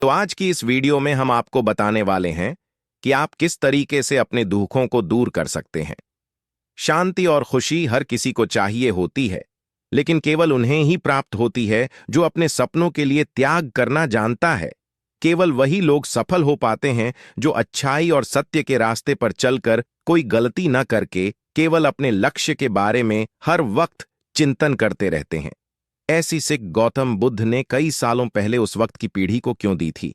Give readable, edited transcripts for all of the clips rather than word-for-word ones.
तो आज की इस वीडियो में हम आपको बताने वाले हैं कि आप किस तरीके से अपने दुखों को दूर कर सकते हैं। शांति और खुशी हर किसी को चाहिए होती है, लेकिन केवल उन्हें ही प्राप्त होती है जो अपने सपनों के लिए त्याग करना जानता है। केवल वही लोग सफल हो पाते हैं जो अच्छाई और सत्य के रास्ते पर चलकर कोई गलती न करके केवल अपने लक्ष्य के बारे में हर वक्त चिंतन करते रहते हैं। ऐसी सीख गौतम बुद्ध ने कई सालों पहले उस वक्त की पीढ़ी को क्यों दी थी?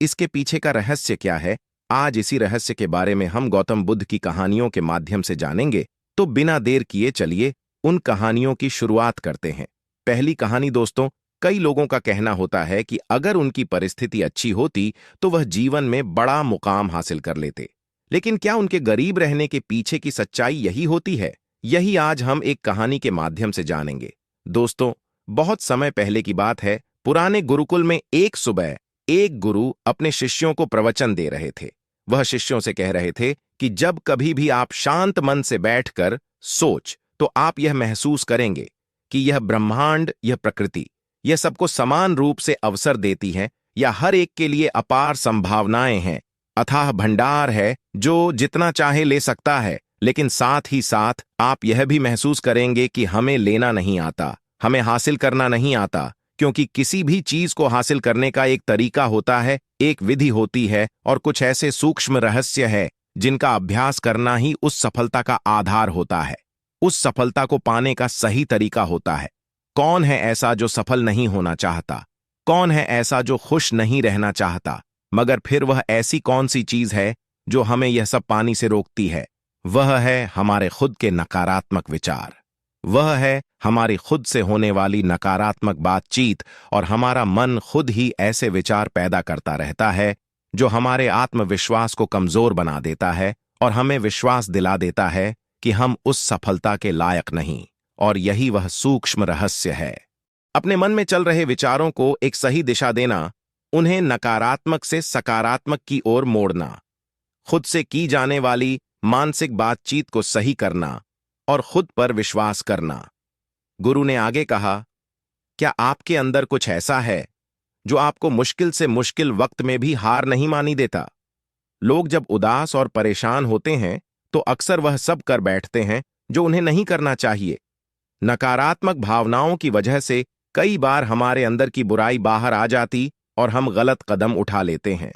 इसके पीछे का रहस्य क्या है? आज इसी रहस्य के बारे में हम गौतम बुद्ध की कहानियों के माध्यम से जानेंगे। तो बिना देर किए चलिए उन कहानियों की शुरुआत करते हैं। पहली कहानी दोस्तों, कई लोगों का कहना होता है कि अगर उनकी परिस्थिति अच्छी होती तो वह जीवन में बड़ा मुकाम हासिल कर लेते। लेकिन क्या उनके गरीब रहने के पीछे की सच्चाई यही होती है? यही आज हम एक कहानी के माध्यम से जानेंगे। दोस्तों, बहुत समय पहले की बात है। पुराने गुरुकुल में एक सुबह एक गुरु अपने शिष्यों को प्रवचन दे रहे थे। वह शिष्यों से कह रहे थे कि जब कभी भी आप शांत मन से बैठकर सोच तो आप यह महसूस करेंगे कि यह ब्रह्मांड, यह प्रकृति, यह सबको समान रूप से अवसर देती है या हर एक के लिए अपार संभावनाएं हैं। अथाह भंडार है जो जितना चाहे ले सकता है, लेकिन साथ ही साथ आप यह भी महसूस करेंगे कि हमें लेना नहीं आता, हमें हासिल करना नहीं आता, क्योंकि किसी भी चीज को हासिल करने का एक तरीका होता है, एक विधि होती है और कुछ ऐसे सूक्ष्म रहस्य है जिनका अभ्यास करना ही उस सफलता का आधार होता है। उस सफलता को पाने का सही तरीका होता है। कौन है ऐसा जो सफल नहीं होना चाहता? कौन है ऐसा जो खुश नहीं रहना चाहता? मगर फिर वह ऐसी कौन सी चीज है जो हमें यह सब पाने से रोकती है? वह है हमारे खुद के नकारात्मक विचार। वह है हमारी खुद से होने वाली नकारात्मक बातचीत, और हमारा मन खुद ही ऐसे विचार पैदा करता रहता है जो हमारे आत्मविश्वास को कमजोर बना देता है और हमें विश्वास दिला देता है कि हम उस सफलता के लायक नहीं। और यही वह सूक्ष्म रहस्य है। अपने मन में चल रहे विचारों को एक सही दिशा देना, उन्हें नकारात्मक से सकारात्मक की ओर मोड़ना, खुद से की जाने वाली मानसिक बातचीत को सही करना और खुद पर विश्वास करना। गुरु ने आगे कहा, क्या आपके अंदर कुछ ऐसा है जो आपको मुश्किल से मुश्किल वक्त में भी हार नहीं मानी देता? लोग जब उदास और परेशान होते हैं तो अक्सर वह सब कर बैठते हैं जो उन्हें नहीं करना चाहिए। नकारात्मक भावनाओं की वजह से कई बार हमारे अंदर की बुराई बाहर आ जाती और हम गलत कदम उठा लेते हैं।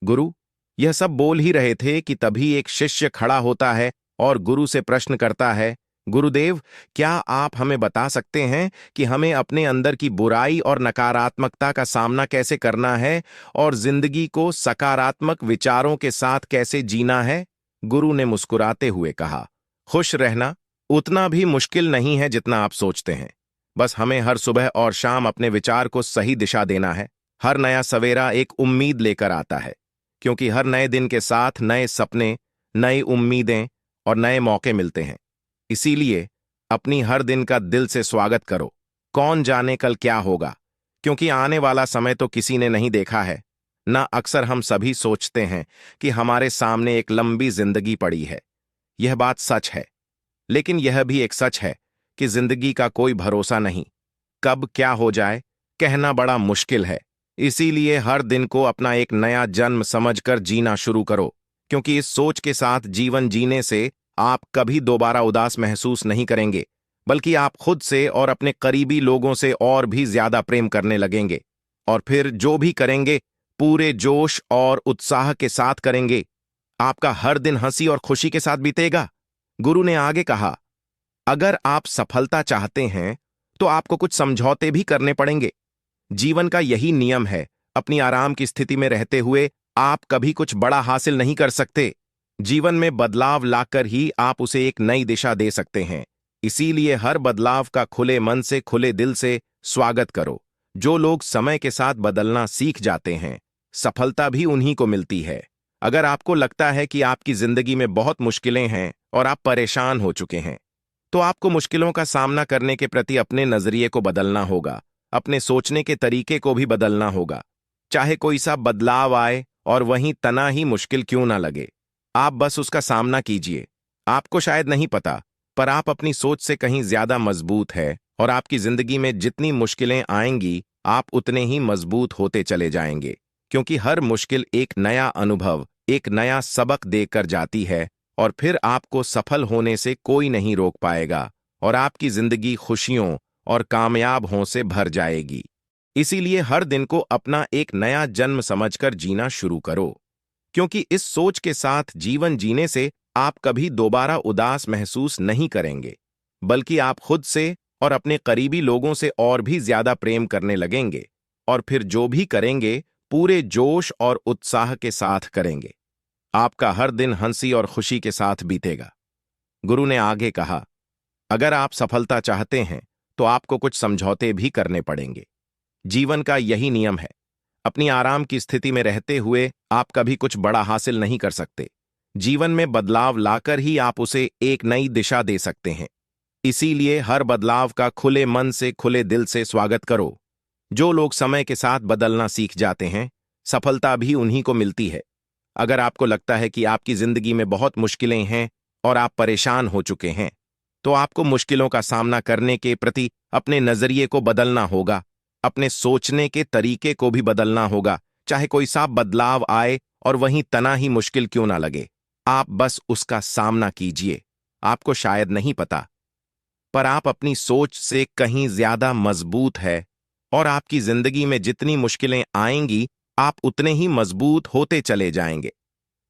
गुरु यह सब बोल ही रहे थे कि तभी एक शिष्य खड़ा होता है और गुरु से प्रश्न करता है, गुरुदेव, क्या आप हमें बता सकते हैं कि हमें अपने अंदर की बुराई और नकारात्मकता का सामना कैसे करना है और जिंदगी को सकारात्मक विचारों के साथ कैसे जीना है? गुरु ने मुस्कुराते हुए कहा, खुश रहना उतना भी मुश्किल नहीं है जितना आप सोचते हैं। बस हमें हर सुबह और शाम अपने विचार को सही दिशा देना है। हर नया सवेरा एक उम्मीद लेकर आता है, क्योंकि हर नए दिन के साथ नए सपने, नई उम्मीदें और नए मौके मिलते हैं। इसीलिए अपनी हर दिन का दिल से स्वागत करो। कौन जाने कल क्या होगा, क्योंकि आने वाला समय तो किसी ने नहीं देखा है ना। अक्सर हम सभी सोचते हैं कि हमारे सामने एक लंबी जिंदगी पड़ी है। यह बात सच है, लेकिन यह भी एक सच है कि जिंदगी का कोई भरोसा नहीं। कब क्या हो जाए कहना बड़ा मुश्किल है। इसीलिए हर दिन को अपना एक नया जन्म समझकर जीना शुरू करो, क्योंकि इस सोच के साथ जीवन जीने से आप कभी दोबारा उदास महसूस नहीं करेंगे, बल्कि आप खुद से और अपने करीबी लोगों से और भी ज्यादा प्रेम करने लगेंगे। और फिर जो भी करेंगे पूरे जोश और उत्साह के साथ करेंगे। आपका हर दिन हंसी और खुशी के साथ बीतेगा। गुरु ने आगे कहा, अगर आप सफलता चाहते हैं तो आपको कुछ समझौते भी करने पड़ेंगे। जीवन का यही नियम है। अपनी आराम की स्थिति में रहते हुए आप कभी कुछ बड़ा हासिल नहीं कर सकते। जीवन में बदलाव लाकर ही आप उसे एक नई दिशा दे सकते हैं। इसीलिए हर बदलाव का खुले मन से, खुले दिल से स्वागत करो। जो लोग समय के साथ बदलना सीख जाते हैं, सफलता भी उन्हीं को मिलती है। अगर आपको लगता है कि आपकी जिंदगी में बहुत मुश्किलें हैं और आप परेशान हो चुके हैं, तो आपको मुश्किलों का सामना करने के प्रति अपने नजरिए को बदलना होगा। अपने सोचने के तरीके को भी बदलना होगा। चाहे कोई सा बदलाव आए और वहीं तना ही मुश्किल क्यों ना लगे, आप बस उसका सामना कीजिए। आपको शायद नहीं पता, पर आप अपनी सोच से कहीं ज्यादा मजबूत है और आपकी जिंदगी में जितनी मुश्किलें आएंगी आप उतने ही मजबूत होते चले जाएंगे। क्योंकि हर मुश्किल एक नया अनुभव, एक नया सबक देकर जाती है, और फिर आपको सफल होने से कोई नहीं रोक पाएगा और आपकी जिंदगी खुशियों और कामयाब हों से भर जाएगी। इसीलिए हर दिन को अपना एक नया जन्म समझकर जीना शुरू करो, क्योंकि इस सोच के साथ जीवन जीने से आप कभी दोबारा उदास महसूस नहीं करेंगे, बल्कि आप खुद से और अपने करीबी लोगों से और भी ज्यादा प्रेम करने लगेंगे, और फिर जो भी करेंगे पूरे जोश और उत्साह के साथ करेंगे। आपका हर दिन हंसी और खुशी के साथ बीतेगा। गुरु ने आगे कहा, अगर आप सफलता चाहते हैं तो आपको कुछ समझौते भी करने पड़ेंगे। जीवन का यही नियम है। अपनी आराम की स्थिति में रहते हुए आप कभी कुछ बड़ा हासिल नहीं कर सकते। जीवन में बदलाव लाकर ही आप उसे एक नई दिशा दे सकते हैं। इसीलिए हर बदलाव का खुले मन से, खुले दिल से स्वागत करो। जो लोग समय के साथ बदलना सीख जाते हैं, सफलता भी उन्हीं को मिलती है। अगर आपको लगता है कि आपकी जिंदगी में बहुत मुश्किलें हैं और आप परेशान हो चुके हैं, तो आपको मुश्किलों का सामना करने के प्रति अपने नजरिए को बदलना होगा, अपने सोचने के तरीके को भी बदलना होगा। चाहे कोई सा बदलाव आए और वहीं तना ही मुश्किल क्यों ना लगे, आप बस उसका सामना कीजिए। आपको शायद नहीं पता, पर आप अपनी सोच से कहीं ज्यादा मजबूत है, और आपकी जिंदगी में जितनी मुश्किलें आएंगी आप उतने ही मजबूत होते चले जाएंगे,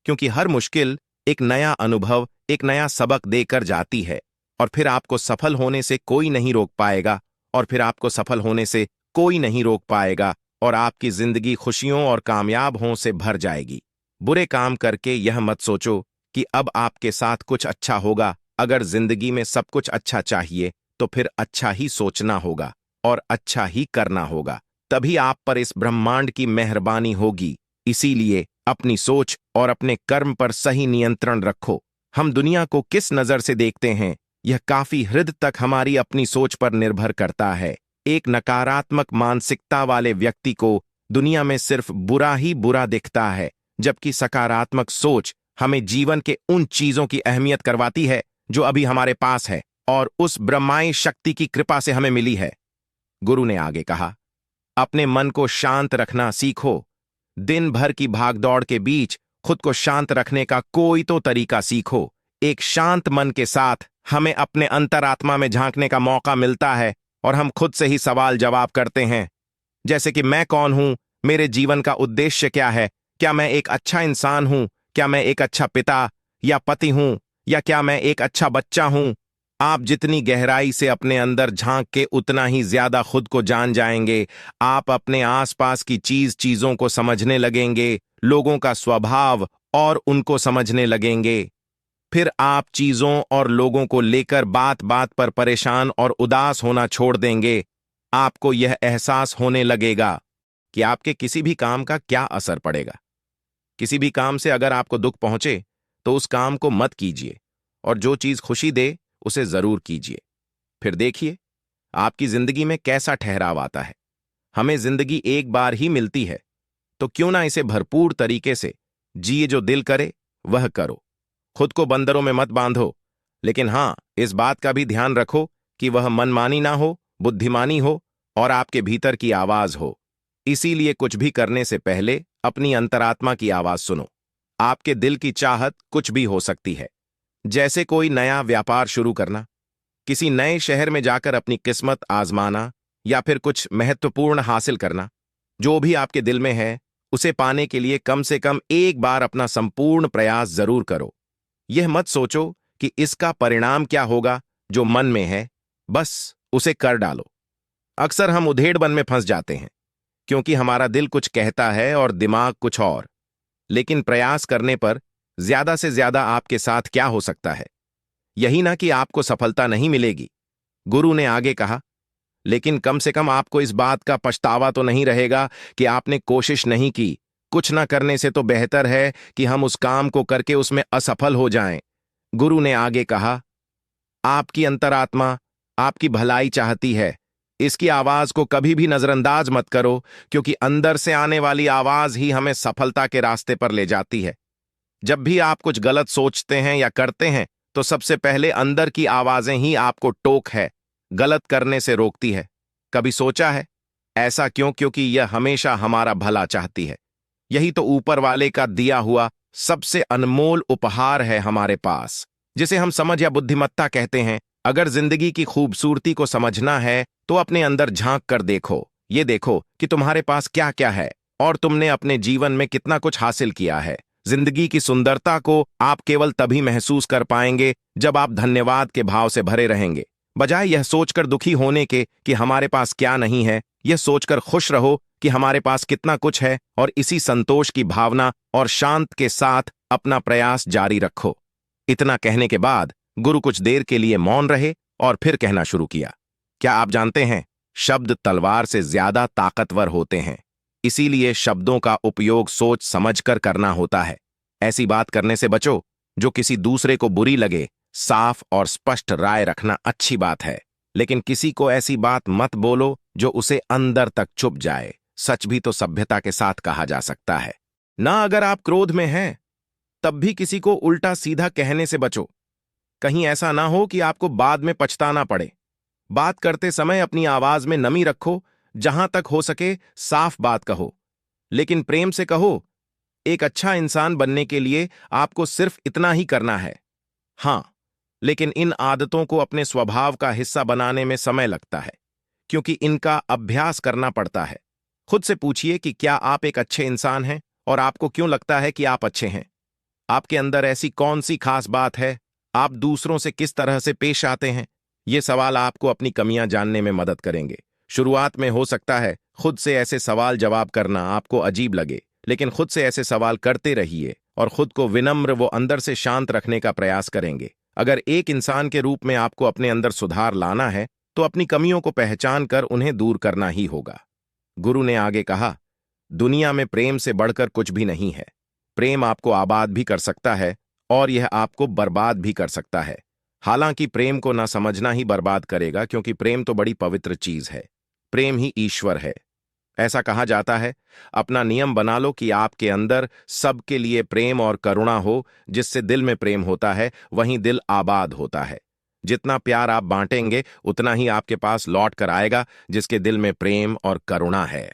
क्योंकि हर मुश्किल एक नया अनुभव, एक नया सबक देकर जाती है, और फिर आपको सफल होने से कोई नहीं रोक पाएगा, और फिर आपको सफल होने से कोई नहीं रोक पाएगा, और आपकी जिंदगी खुशियों और कामयाब हों से भर जाएगी। बुरे काम करके यह मत सोचो कि अब आपके साथ कुछ अच्छा होगा। अगर जिंदगी में सब कुछ अच्छा चाहिए तो फिर अच्छा ही सोचना होगा और अच्छा ही करना होगा, तभी आप पर इस ब्रह्मांड की मेहरबानी होगी। इसीलिए अपनी सोच और अपने कर्म पर सही नियंत्रण रखो। हम दुनिया को किस नजर से देखते हैं, यह काफी हद तक हमारी अपनी सोच पर निर्भर करता है। एक नकारात्मक मानसिकता वाले व्यक्ति को दुनिया में सिर्फ बुरा ही बुरा दिखता है, जबकि सकारात्मक सोच हमें जीवन के उन चीजों की अहमियत करवाती है जो अभी हमारे पास है और उस ब्रह्मांडी शक्ति की कृपा से हमें मिली है। गुरु ने आगे कहा, अपने मन को शांत रखना सीखो। दिन भर की भागदौड़ के बीच खुद को शांत रखने का कोई तो तरीका सीखो। एक शांत मन के साथ हमें अपने अंतरात्मा में झांकने का मौका मिलता है और हम खुद से ही सवाल जवाब करते हैं, जैसे कि मैं कौन हूं, मेरे जीवन का उद्देश्य क्या है, क्या मैं एक अच्छा इंसान हूं, क्या मैं एक अच्छा पिता या पति हूं, या क्या मैं एक अच्छा बच्चा हूं। आप जितनी गहराई से अपने अंदर झांक के उतना ही ज्यादा खुद को जान जाएंगे। आप अपने आसपास की चीजों को समझने लगेंगे, लोगों का स्वभाव और उनको समझने लगेंगे। फिर आप चीजों और लोगों को लेकर बात बात पर परेशान और उदास होना छोड़ देंगे। आपको यह एहसास होने लगेगा कि आपके किसी भी काम का क्या असर पड़ेगा। किसी भी काम से अगर आपको दुख पहुंचे तो उस काम को मत कीजिए, और जो चीज खुशी दे उसे जरूर कीजिए। फिर देखिए आपकी जिंदगी में कैसा ठहराव आता है। हमें जिंदगी एक बार ही मिलती है, तो क्यों ना इसे भरपूर तरीके से जिए। जो दिल करे वह करो। खुद को बंदरों में मत बांधो, लेकिन हां, इस बात का भी ध्यान रखो कि वह मनमानी ना हो, बुद्धिमानी हो और आपके भीतर की आवाज हो। इसीलिए कुछ भी करने से पहले अपनी अंतरात्मा की आवाज सुनो। आपके दिल की चाहत कुछ भी हो सकती है, जैसे कोई नया व्यापार शुरू करना, किसी नए शहर में जाकर अपनी किस्मत आजमाना, या फिर कुछ महत्वपूर्ण हासिल करना। जो भी आपके दिल में है उसे पाने के लिए कम से कम एक बार अपना संपूर्ण प्रयास जरूर करो। यह मत सोचो कि इसका परिणाम क्या होगा। जो मन में है बस उसे कर डालो। अक्सर हम उधेड़बन में फंस जाते हैं, क्योंकि हमारा दिल कुछ कहता है और दिमाग कुछ और। लेकिन प्रयास करने पर ज्यादा से ज्यादा आपके साथ क्या हो सकता है, यही ना कि आपको सफलता नहीं मिलेगी। गुरु ने आगे कहा, लेकिन कम से कम आपको इस बात का पछतावा तो नहीं रहेगा कि आपने कोशिश नहीं की। कुछ ना करने से तो बेहतर है कि हम उस काम को करके उसमें असफल हो जाएं। गुरु ने आगे कहा, आपकी अंतरात्मा आपकी भलाई चाहती है। इसकी आवाज को कभी भी नजरअंदाज मत करो, क्योंकि अंदर से आने वाली आवाज ही हमें सफलता के रास्ते पर ले जाती है। जब भी आप कुछ गलत सोचते हैं या करते हैं, तो सबसे पहले अंदर की आवाजें ही आपको टोक है, गलत करने से रोकती है। कभी सोचा है ऐसा क्यों? क्योंकि यह हमेशा हमारा भला चाहती है। यही तो ऊपर वाले का दिया हुआ सबसे अनमोल उपहार है हमारे पास, जिसे हम समझ या बुद्धिमत्ता कहते हैं। अगर जिंदगी की खूबसूरती को समझना है तो अपने अंदर झांक कर देखो। ये देखो कि तुम्हारे पास क्या क्या है और तुमने अपने जीवन में कितना कुछ हासिल किया है। जिंदगी की सुंदरता को आप केवल तभी महसूस कर पाएंगे जब आप धन्यवाद के भाव से भरे रहेंगे। बजाय यह सोचकर दुखी होने के कि हमारे पास क्या नहीं है, यह सोचकर खुश रहो कि हमारे पास कितना कुछ है, और इसी संतोष की भावना और शांत के साथ अपना प्रयास जारी रखो। इतना कहने के बाद गुरु कुछ देर के लिए मौन रहे और फिर कहना शुरू किया। क्या आप जानते हैं, शब्द तलवार से ज्यादा ताकतवर होते हैं। इसीलिए शब्दों का उपयोग सोच समझकर करना होता है। ऐसी बात करने से बचो जो किसी दूसरे को बुरी लगे। साफ और स्पष्ट राय रखना अच्छी बात है, लेकिन किसी को ऐसी बात मत बोलो जो उसे अंदर तक चुभ जाए। सच भी तो सभ्यता के साथ कहा जा सकता है ना। अगर आप क्रोध में हैं तब भी किसी को उल्टा सीधा कहने से बचो। कहीं ऐसा ना हो कि आपको बाद में पछताना पड़े। बात करते समय अपनी आवाज में नमी रखो। जहां तक हो सके साफ बात कहो, लेकिन प्रेम से कहो। एक अच्छा इंसान बनने के लिए आपको सिर्फ इतना ही करना है। हां, लेकिन इन आदतों को अपने स्वभाव का हिस्सा बनाने में समय लगता है, क्योंकि इनका अभ्यास करना पड़ता है। खुद से पूछिए कि क्या आप एक अच्छे इंसान हैं, और आपको क्यों लगता है कि आप अच्छे हैं। आपके अंदर ऐसी कौन सी खास बात है। आप दूसरों से किस तरह से पेश आते हैं। ये सवाल आपको अपनी कमियां जानने में मदद करेंगे। शुरुआत में हो सकता है खुद से ऐसे सवाल जवाब करना आपको अजीब लगे, लेकिन खुद से ऐसे सवाल करते रहिए और खुद को विनम्र व अंदर से शांत रखने का प्रयास करेंगे। अगर एक इंसान के रूप में आपको अपने अंदर सुधार लाना है तो अपनी कमियों को पहचान कर उन्हें दूर करना ही होगा। गुरु ने आगे कहा, दुनिया में प्रेम से बढ़कर कुछ भी नहीं है। प्रेम आपको आबाद भी कर सकता है और यह आपको बर्बाद भी कर सकता है। हालांकि प्रेम को ना समझना ही बर्बाद करेगा, क्योंकि प्रेम तो बड़ी पवित्र चीज है। प्रेम ही ईश्वर है। ऐसा कहा जाता है, अपना नियम बना लो कि आपके अंदर सबके लिए प्रेम और करुणा हो। जिससे दिल में प्रेम होता है वहीं दिल आबाद होता है। जितना प्यार आप बांटेंगे उतना ही आपके पास लौट कर आएगा जिसके दिल में प्रेम और करुणा है।